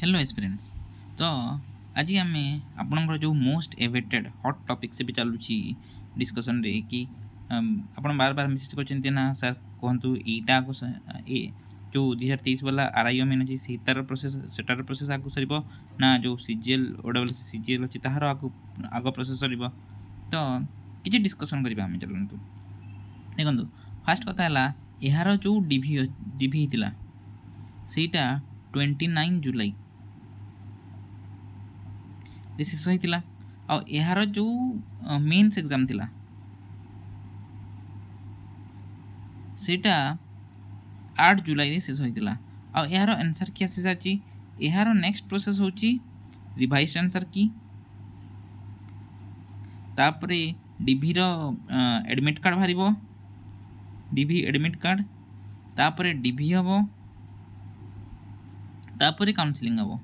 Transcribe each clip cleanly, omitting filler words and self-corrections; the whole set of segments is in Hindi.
Hello aspirants. तो आज आम आपणकर जो मोस्ट एवेटेड हॉट टॉपिक से भी चलुची डिस्कशन रे कि आप बार बार मेसेज करते ना सर कहतु यहीटा आग जो 2023 वाला आरआईओ मेन अच्छी से तार प्रोसेस सेटार प्रोसेस आग सर ना जो सीजीएल ओडब्ल्यू सीजीएल अच्छी तार आग प्रोसेस सर तो किसी डिस्कसन करवा आम चलतु देखो फास्ट कथा है यार जो डिभि होता सेटा 29 जुलाई शेष होता आर जो मेन्स एग्जाम थिला सेटा 8 जुलाई शेष होता यार आंसर की आसी सारी यार नेक्स्ट प्रोसेस होची रिवाइज आंसर की तापरे डिभि रो एडमिट कार्ड बाहर डिभि एडमिट कार्ड तापरे डिभि हम तापरे काउंसलिंग हम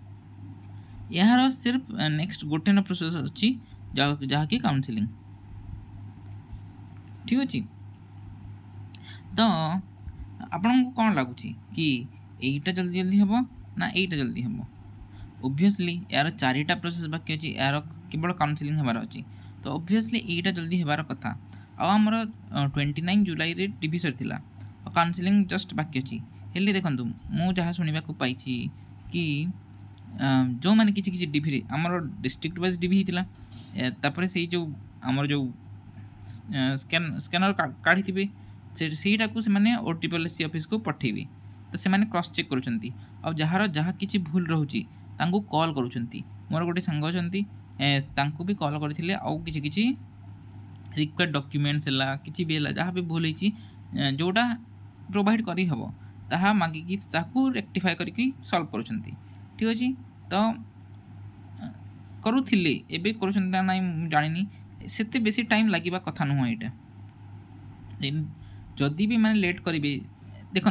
यार सिर्फ नेक्स्ट गोटे न प्रोसेस अच्छी जहाँकि काउंसलिंग ठीक अच्छे तो आपन को कौन लगुच कि यहीटा जल्दी जल्दी हम ना यहीटा जल्दी हम ओब्वियसली यार चारिटा प्रोसेस बाकी अच्छी यार केवल काउंसलिंग हबार अच्छी तो ओब्वियसली यहीटा जल्दी हबार कथा आमर 29 जुलाई रे टीवी सर थिला काउंसलिंग जस्ट बाकी अच्छी हेल्ले देखूँ मुझे जहाँ शुणा पाई कि जो मैंने किसी डिभि आमर डिस्ट्रिक्ट वाइज डिभि होता से जो आमर जो स्कैनर काढ़ी सेटा को से ओटीपीएलसी ऑफिस को पठेबे तो से क्रॉस चेक कर जार जहाँ किसी भूल रोचे कॉल कर मोर गोटे सांग अच्छा भी कॉल करते आउ कि रिक्वायर्ड डॉक्यूमेंट्स है किसी भी है जहाँ भी भूल होती जोटा प्रोवाइड कर हम ताहा मागिकी ताकू रेक्टिफाई करके सॉल्व कर ठीक अच्छे तो करुले एबे कर जानी से बेसी टाइम लगे कथा नुह यहाँ जदि भी मैंने लेट करेंगे देखु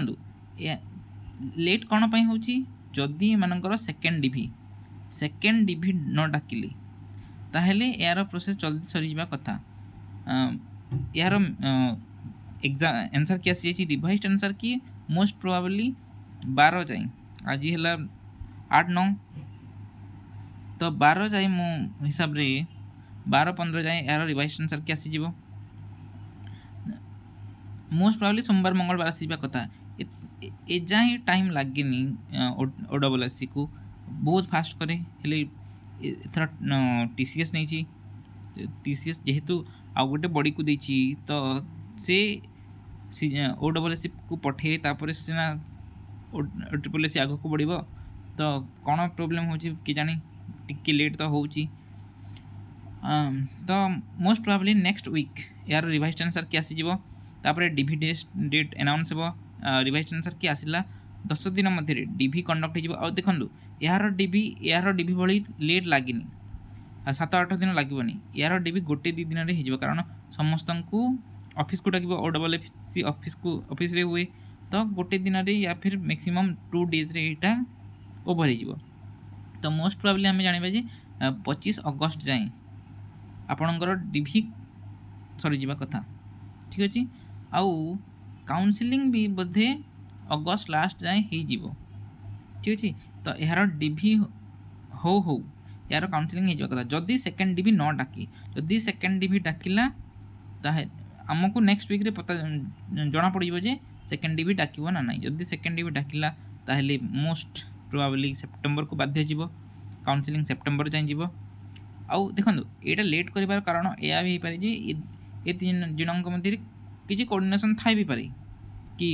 लेट कौन हो जदि एमनकर सेकेंड डिभि न डाकिले ताहले यार प्रोसेस जल्दी सरी जा कथा यार एग्जाम आंसर की आसी रिवाइज आंसर की मोस्ट प्रोबेबली 12 जाए आज है 8-9 तो 12 जाए मो हिसाब रे 12-15 जाए यार रिवाइज आंसर की आसीज मोस्ट प्रोबेबली सोमवार मंगलवार आसवा कथा ए जाए टाइम लगे ओडब्ल्यूएससी को बहुत फास्ट करे एथर टीसीएस नहीं टीसीएस जेहेतु आउ गोटे बड़ी को देची तो से ओडब्ल्यूएससी को पठे तापर सीना ओटीपीएलसी आग को बढ़ तो कौन प्रोब्लेम हो कि जानी टिके लेट तो हो तो मोस्ट प्रोबेबली नेक्स्ट वीक यार रिवाइज आंसर की आसीज तापर डिभि डेट अनाउंस हो रिवाइज आंसर की आसला 10 दिन मध्य डिभि कंडक्ट हो देखूँ यार डिभि भाई लेट लगे 7-8 दिन लगे यार डिभि गोटे 2 दिन में हो कारण समस्त को ऑफिस को डाक ओडब्ल्यूएफसी ऑफिस रे हुए तो गोटे दिन में या फिर मैक्सिमम 2 डेज रे यहाँ ओवर हो तो मोस्ट प्रोबेबली आम जाना 25 अगस्त जाए आपणकर डिभि सरीजा कथा ठीक अच्छे आउ काउंसलिंग भी बोधे अगस्त लास्ट जाए हो ठीक अच्छे तो यार डिभि हो यार काउंसलिंग हो कथा जदि सेकेंड डिभि न डाकी जदि सेकेंड डिभि डाकिला आमको नेक्स्ट वीक रे पता जना पड़ो जे सेकेंड डिभि डाकिबो ना नहीं जदि सेकेंड डिभि डाकिला ताहले मोस्ट प्रोबेबली सेप्टेम्बर को बाध्य जीव काउंसलिंग सेप्टेम्बर जाए जीव आउ देखो यहाँ लेट कर कारण यह भी हो पारे ये 3 जनों मध्य किसी कोऑर्डिनेशन थाई भी पारे कि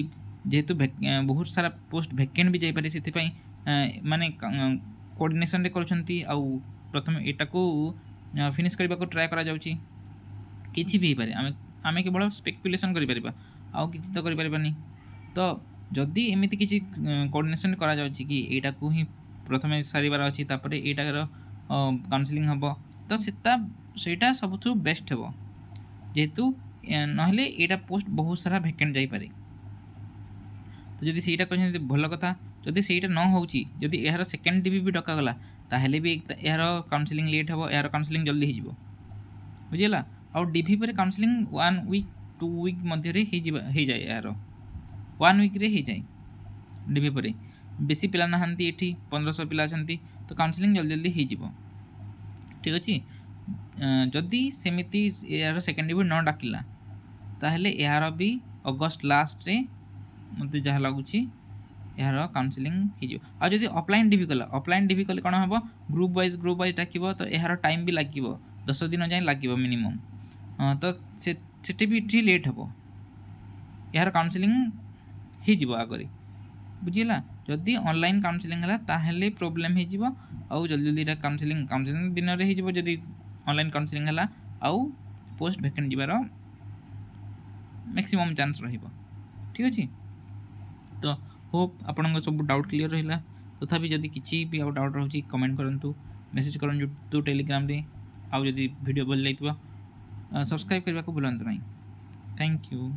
जेहेतु बहुत सारा पोस्ट वैकेंट भी जापे से माने कोऑर्डिनेशन रे करछंती आउ प्रथम एटा को फिनिश करबा को ट्राई करा जाउची किछि भी पारे आमे केवल स्पेकुलेशन करि परिबा आउ किछि तो करि परिबानी तो जदि एमिति किछि कोऑर्डिनेशन करा जाउची कि एटा को ही प्रथम सारिबार अछि तापरे एटार काउंसलिंग हबो तो सेटा सबथु बेस्ट हबो जेहेतु नहले एटा पोस्ट बहुत सारा वैकेंट जाई पारे तो जदि सेटा कहते भल कथा जदि सेटा न होउची जदि यार सेकेंड डिभि भी डका गला ताहले भी यार काउंसलिंग लेट हबो यार काउंसलिंग जल्दी हो जिवो बुझिला और डिभि पर काउंसलिंग 1 वीक 2 वीक मध्य हो जाए यार 1 वीक रे हो जाए डिभि पर बेसी पिला नाहांती एठी 1500 पिला अछंती तो काउंसलिंग जल्दी जल्दी हो जिवो ठीक अछि जदि सेमिति यार सेकेंड डिवी न डाकिला ताहले यार भी अगस्त लास्ट रे मते जहा लागुची यार काउंसलिंग हो जिवो आ जदि ऑफलाइन डिवी कले कोन हबो ग्रुप वाइज डाकिबो तो यार टाइम भी लागिवो 10 दिन जाय लागिवो मिनिमम तो सेठी भी ठी लेट हबो यार काउंसलिंग हो जिवो आगरे बुझिला जदि ऑनलाइन काउंसलिंग हला ताहले प्रॉब्लम हो जिवो आउ जल्दी जल्दी काउंसलिंग दिन रे हो जिवो जदि ऑनलाइन काउंसलिंग हला आउ पोस्ट वैकेंट जिबार मैक्सिमम चांस रहिबो ठीक अछि तो होप आपन सब डाउट क्लियर रहिला तथापि जदि किछि भी डाउट रहउची कमेंट करंतु मेसेज करन यूट्यूब टेलीग्राम रे आउ जदि वीडियो भल लागिबो सब्सक्राइब करबा को भूलंतु नहीं थैंक यू।